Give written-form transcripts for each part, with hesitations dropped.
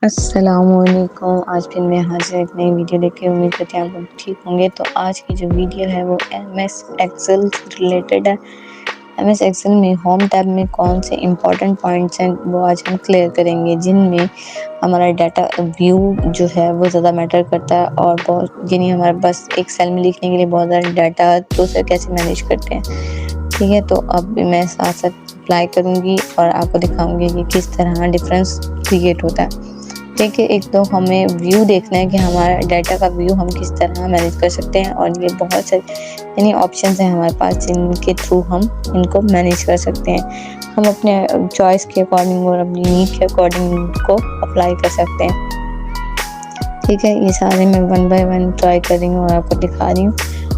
अस्सलामुअलैकुम। आज फिर मैं हाजिर एक नई वीडियो लेके उम्मीद करती हूँ आप लोग ठीक होंगे। तो आज की जो वीडियो है वो एमएस एक्सेल से रिलेटेड है। एमएस एक्सेल में होम टैब में कौन से इम्पोर्टेंट पॉइंट्स हैं वो आज हम क्लियर करेंगे, जिनमें हमारा डाटा व्यू जो है वो ज़्यादा मैटर करता है और बहुत यानी हमारे पास एक सेल में लिखने के लिए बहुत ज़्यादा डाटा, तो उसे कैसे मैनेज करते हैं। ठीक है, तो अब मैं साथ साथ अप्लाई करूँगी और आपको दिखाऊँगी कि किस तरह डिफरेंस क्रिएट होता है। ठीक है, एक तो हमें व्यू देखना है कि हमारा डाटा का व्यू हम किस तरह मैनेज कर सकते हैं, और ये बहुत सारे यानी ऑप्शंस हैं हमारे पास जिनके थ्रू हम इनको मैनेज कर सकते हैं। हम अपने चॉइस के अकॉर्डिंग और अपनी नीड के अकॉर्डिंग इनको अप्लाई कर सकते हैं। ठीक है, ये सारे मैं वन बाय वन ट्राई कर रही हूँ और आपको दिखा रही हूँ।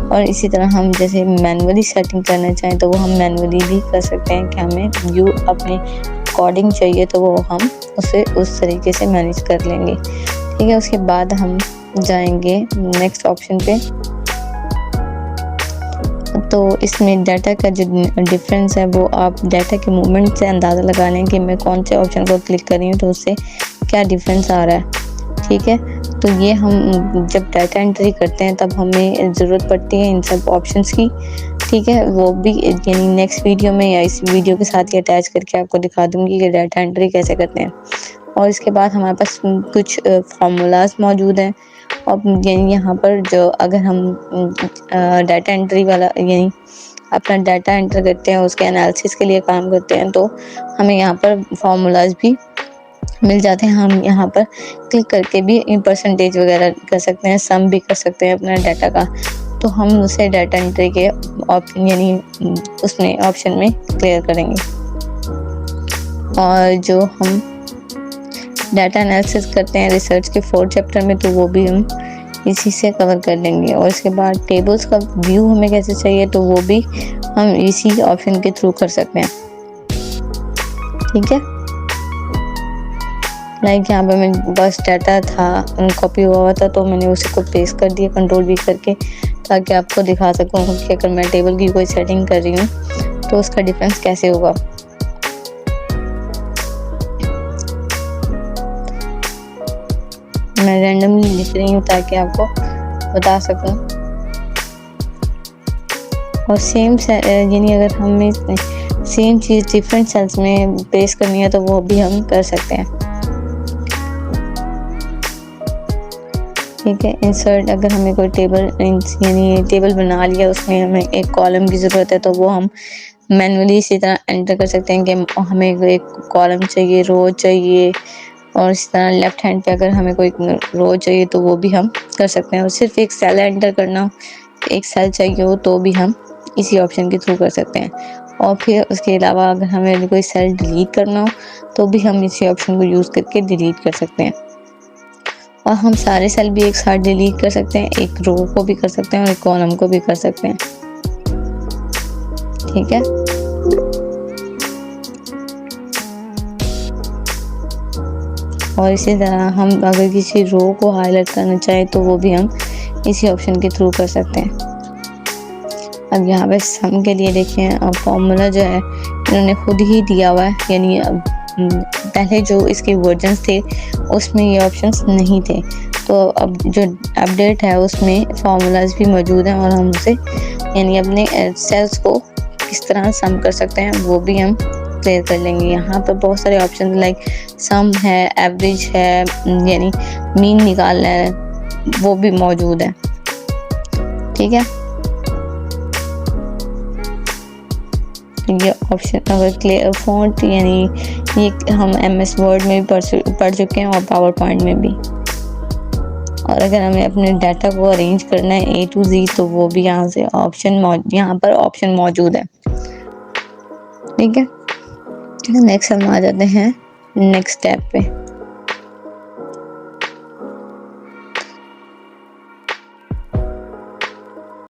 और इसी तरह हम जैसे मैनुअली सेटिंग करना चाहें तो वो हम मैनुअली भी कर सकते हैं कि हमें व्यू अपने अकॉर्डिंग चाहिए तो वो हम उसे उस तरीके से मैनेज कर लेंगे। ठीक है, उसके बाद हम जाएंगे नेक्स्ट ऑप्शन पे। तो इसमें डाटा का जो डिफरेंस है वो आप डाटा के मूवमेंट से अंदाज़ा लगा लें कि मैं कौन से ऑप्शन को क्लिक कर रही हूँ तो उससे क्या डिफरेंस आ रहा है। ठीक है, तो ये हम जब डाटा एंट्री करते हैं तब हमें ज़रूरत पड़ती है इन सब ऑप्शंस की। ठीक है, वो भी यानी नेक्स्ट वीडियो में या इस वीडियो के साथ ही अटैच करके आपको दिखा दूँगी कि डाटा एंट्री कैसे करते हैं। और इसके बाद हमारे पास कुछ फार्मूलाज मौजूद हैं, और यानी यहाँ पर जो अगर हम डाटा एंट्री वाला यानी अपना डाटा एंटर करते हैं उसके एनालिसिस के लिए काम करते हैं, तो हमें यहाँ पर फार्मूलाज भी मिल जाते हैं। हम यहाँ पर क्लिक करके भी परसेंटेज वगैरह कर सकते हैं, सम भी कर सकते हैं अपना डाटा का। तो हम उसे डाटा एंट्री के यानी उसमें ऑप्शन में क्लियर करेंगे। और जो हम डाटा एनालिसिस करते हैं रिसर्च के 4th चैप्टर में, तो वो भी हम इसी से कवर कर लेंगे। और इसके बाद टेबल्स का व्यू हमें कैसे चाहिए तो वो भी हम इसी ऑप्शन के थ्रू कर सकते हैं। ठीक है, लाइक यहाँ पर मैं बस डाटा था कॉपी हुआ था तो मैंने उसे को पेस्ट कर दिया कंट्रोल V करके, ताकि आपको दिखा सकूँ कि अगर मैं टेबल की कोई सेटिंग कर रही हूँ तो उसका डिफरेंस कैसे होगा। मैं रैंडमली लिख रही हूँ ताकि आपको बता सकूँ। और सेम यानी अगर हमें सेम चीज़ डिफरेंट सेल्स में पेस्ट करनी है तो वो भी हम कर सकते हैं। ठीक है, इंसर्ट अगर हमें कोई टेबल यानी टेबल बना लिया, उसमें हमें एक कॉलम की ज़रूरत है तो वो हम मैनुअली इसी तरह एंटर कर सकते हैं कि हमें एक कॉलम चाहिए, रो चाहिए। और इस तरह लेफ्ट हैंड पे अगर हमें कोई रो चाहिए तो वो भी हम कर सकते हैं। और सिर्फ एक सेल एंटर करना हो, एक सेल चाहिए हो तो भी हम इसी ऑप्शन के थ्रू कर सकते हैं। और फिर उसके अलावा अगर हमें कोई सेल डिलीट करना हो तो भी हम इसी ऑप्शन को यूज़ करके डिलीट कर सकते हैं। और हम सारे सेल भी एक साथ डिलीट कर सकते हैं, एक रो को भी कर सकते हैं और एक कॉलम को भी कर सकते हैं। ठीक है, और इसी तरह हम अगर किसी रो को हाईलाइट करना चाहें तो वो भी हम इसी ऑप्शन के थ्रू कर सकते हैं। अब यहाँ पे सम के लिए देखें, फॉर्मूला जो है इन्होंने खुद ही दिया हुआ है, यानी पहले जो इसके वर्जन्स थे उसमें ये ऑप्शंस नहीं थे, तो अब जो अपडेट है उसमें फार्मूलाज भी मौजूद हैं और हम उसे यानी अपने सेल्स को किस तरह सम कर सकते हैं वो भी हम क्लियर कर लेंगे। यहाँ पर बहुत सारे ऑप्शन लाइक सम है, एवरेज है, यानी मीन निकालना है, वो भी मौजूद है। ठीक है, ये ऑप्शन अगर क्लियर फॉन्ट यानी ये हम MS वर्ड में भी पढ़ चुके हैं और पावर पॉइंट में भी। और अगर हमें अपने डाटा को अरेंज करना है A to Z तो वो भी यहाँ से यहाँ पर ऑप्शन मौजूद है। ठीक है, नेक्स्ट हम आ जाते हैं नेक्स्ट स्टेप पे।